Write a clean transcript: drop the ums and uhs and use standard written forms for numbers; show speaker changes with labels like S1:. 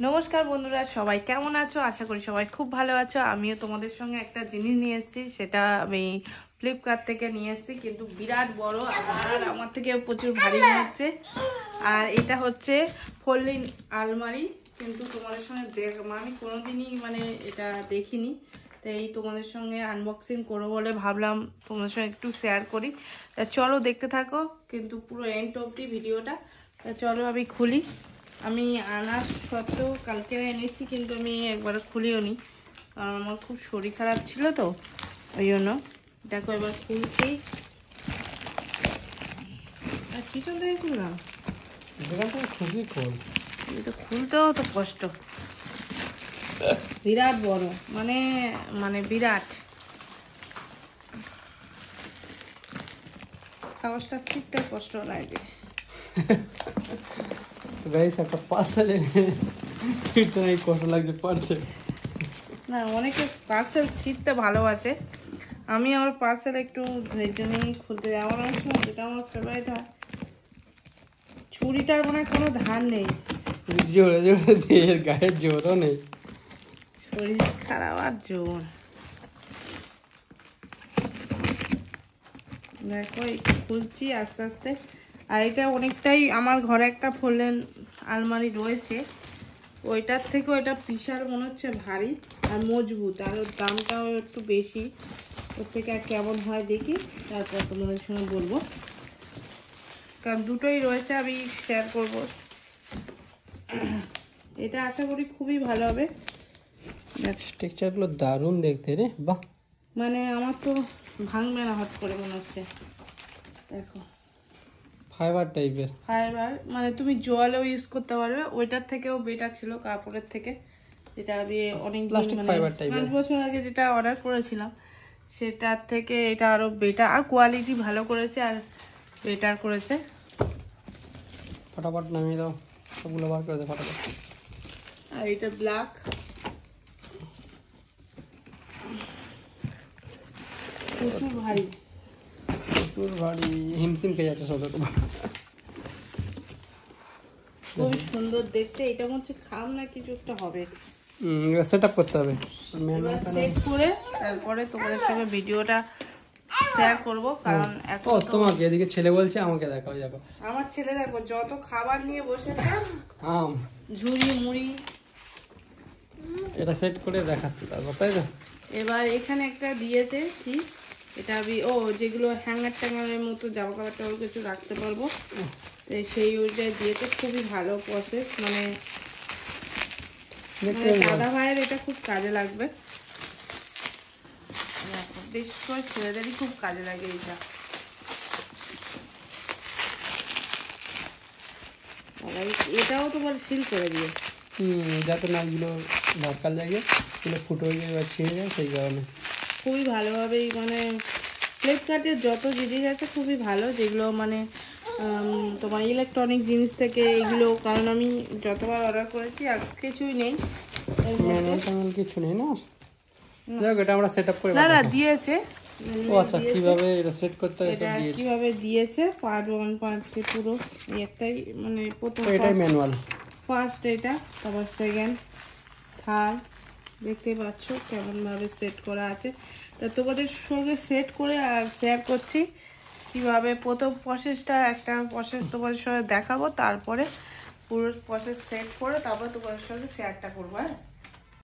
S1: নমস্কার বন্ধুরা, সবাই কেমন আছো? আশা করি সবাই খুব ভালো আছো। আমিও তোমাদের সঙ্গে একটা জিনিস নিয়ে এসেছি, সেটা আমি ফ্লিপকার্ট থেকে নিয়ে এসেছি, কিন্তু বিরাট বড় আর আমার থেকে প্রচুর ভারী মনে হচ্ছে। আর এটা হচ্ছে ফোল্ডিং আলমারি, কিন্তু তোমাদের সঙ্গে আমি কোনোদিনই এটা দেখিনি, তাই তোমাদের সঙ্গে আনবক্সিং করবো বলে ভাবলাম তোমাদের সঙ্গে একটু শেয়ার করি। চলো দেখতে থাকো, কিন্তু পুরো এন্ড অবধি ভিডিওটা। চলো আমি খুলি। আমি আনার সত্ত্বেও কালকে এনেছি, কিন্তু আমি একবার খুলিও নি, কারণ আমার খুব শরীর খারাপ ছিল, তো ওই জন্য। দেখো এবার খুলছি। আর পিছন থেকে খুললাম, তো খুলতেও তো কষ্ট। বিরাট বড়, মানে বিরাট। কাগজটা ঠিকটা কষ্ট লাগে।
S2: একটা পার্সেল কষ্ট লাগছে পার্সেল।
S1: না, অনেকে পার্সেল ছিঁড়তে ভালোবাসে, আমি আমার পার্সেল একটু এর জন্যই খুলতে যাই। আমার অনেক সময় যেটা আমার ফেভারিট হয়, ছুরিটার মনে কোনো ধার নেই,
S2: জোরে জোরে দিয়ে গায়ে জোরও নেই,
S1: শরীর খারাপ আর জোর। দেখো খুলছি আস্তে আস্তে। আর এটা অনেকটাই, আমার ঘরে একটা ফোল্ডিং আলমারি রয়েছে, ওইটার থেকেও এটা বিশাল মনে হচ্ছে ভারী আর মজবুত, আর ওর দামটাও একটু বেশি। ওর থেকে আর কেমন হয় দেখি, তারপর তোমাদের সঙ্গে বলবো, কারণ দুটোই রয়েছে, আমি শেয়ার করব। এটা আশা করি খুবই ভালো হবে।
S2: টেক্সচারগুলো দারুণ দেখতে রে, বাহ।
S1: আমার তো ভাঙবে না হট করে মনে হচ্ছে। দেখো
S2: ফাইবার টাইপের,
S1: ফাইবার, তুমি জলেও ইউজ করতে পারবে। ওইটার থেকেও বেটার ছিল কাপড়ের থেকে, যেটা আমি অনেক দিন 5 বছর আগে যেটা অর্ডার করেছিলাম, সেটার থেকে এটা আরো বেটার, আর কোয়ালিটি ভালো করেছে আর বেটার করেছে।
S2: ফটাফট নামিয়ে দাও, সবগুলো বার করে দাও ফটাফট।
S1: আর এটা ব্ল্যাক, প্রচুর ভারী,
S2: প্রচুর ভারী, হিমতিম খেয়ে যাচ্ছে সব।
S1: খুব সুন্দর দেখতে। এটা হচ্ছে খাম না কিছু একটা হবে,
S2: সেট আপ করতে হবে।
S1: সেট করে তারপরে তোমাদের সঙ্গে ভিডিওটা শেয়ার করব, কারণ এখন
S2: তোমাকে এদিকে ছেলে বলছে আমাকে দেখাও। দেখো
S1: আমার ছেলে, দেখো যত খাবার নিয়ে বসেছে,
S2: আম
S1: ঝুড়ি মুড়ি,
S2: এটা সেট করে দেখাচ্ছি তারপর, তাই না?
S1: এবার এখানে একটা দিয়েছে কি, এটা আমি যেগুলো হ্যাঙ্গার ট্যাঙ্গারের মতো জামা কাপড় টাপড় কিছু রাখতে পারবো, তো সেই ওইটাই দিয়েছে। খুবই ভালো প্রসেস, দাদা ভাইয়ের এটা খুব কাজে লাগবে, বিশেষ করে ছেলেদেরই খুব কাজে লাগে এটা। এটাও তোমার সিল করে দিয়ে,
S2: যাতে নাচগুলো ধাক্কার জায়গায় ফুটো হয়ে যায় বা ছিঁড়ে যায়, সেই কারণে
S1: খুবই ভালোভাবেই। ফ্লিপকার্টের যত জিনিস আছে খুবই ভালো, যেগুলো তোমার ইলেকট্রনিক জিনিস থেকে এগুলো, কারণ আমি যতবার অর্ডার করেছি আর কিছুই নেই,
S2: কিছু নেই না। যাক, এটা আমরা সেট আপ করে
S1: না দিয়েছে।
S2: আচ্ছা, কিভাবে এটা সেট করতে হয়
S1: এটা কিভাবে দিয়েছে, পার্ট 1 পার্ট 2 পুরো একটাই, প্রথম
S2: এটাই ম্যানুয়াল।
S1: ফার্স্ট এটা, তারপর সেকেন্ড, থার্ড, দেখতে পাচ্ছ কেমন ভাবে সেট করা আছে। তা তোমাদের সঙ্গে সেট করে আর শেয়ার করছি কিভাবে। প্রথম প্রসেসটা একটা প্রসেস তোমাদের সঙ্গে দেখাবো, তারপরে পুরো প্রসেস সেট করে তারপর তোমাদের সঙ্গে শেয়ারটা করবো। হ্যাঁ,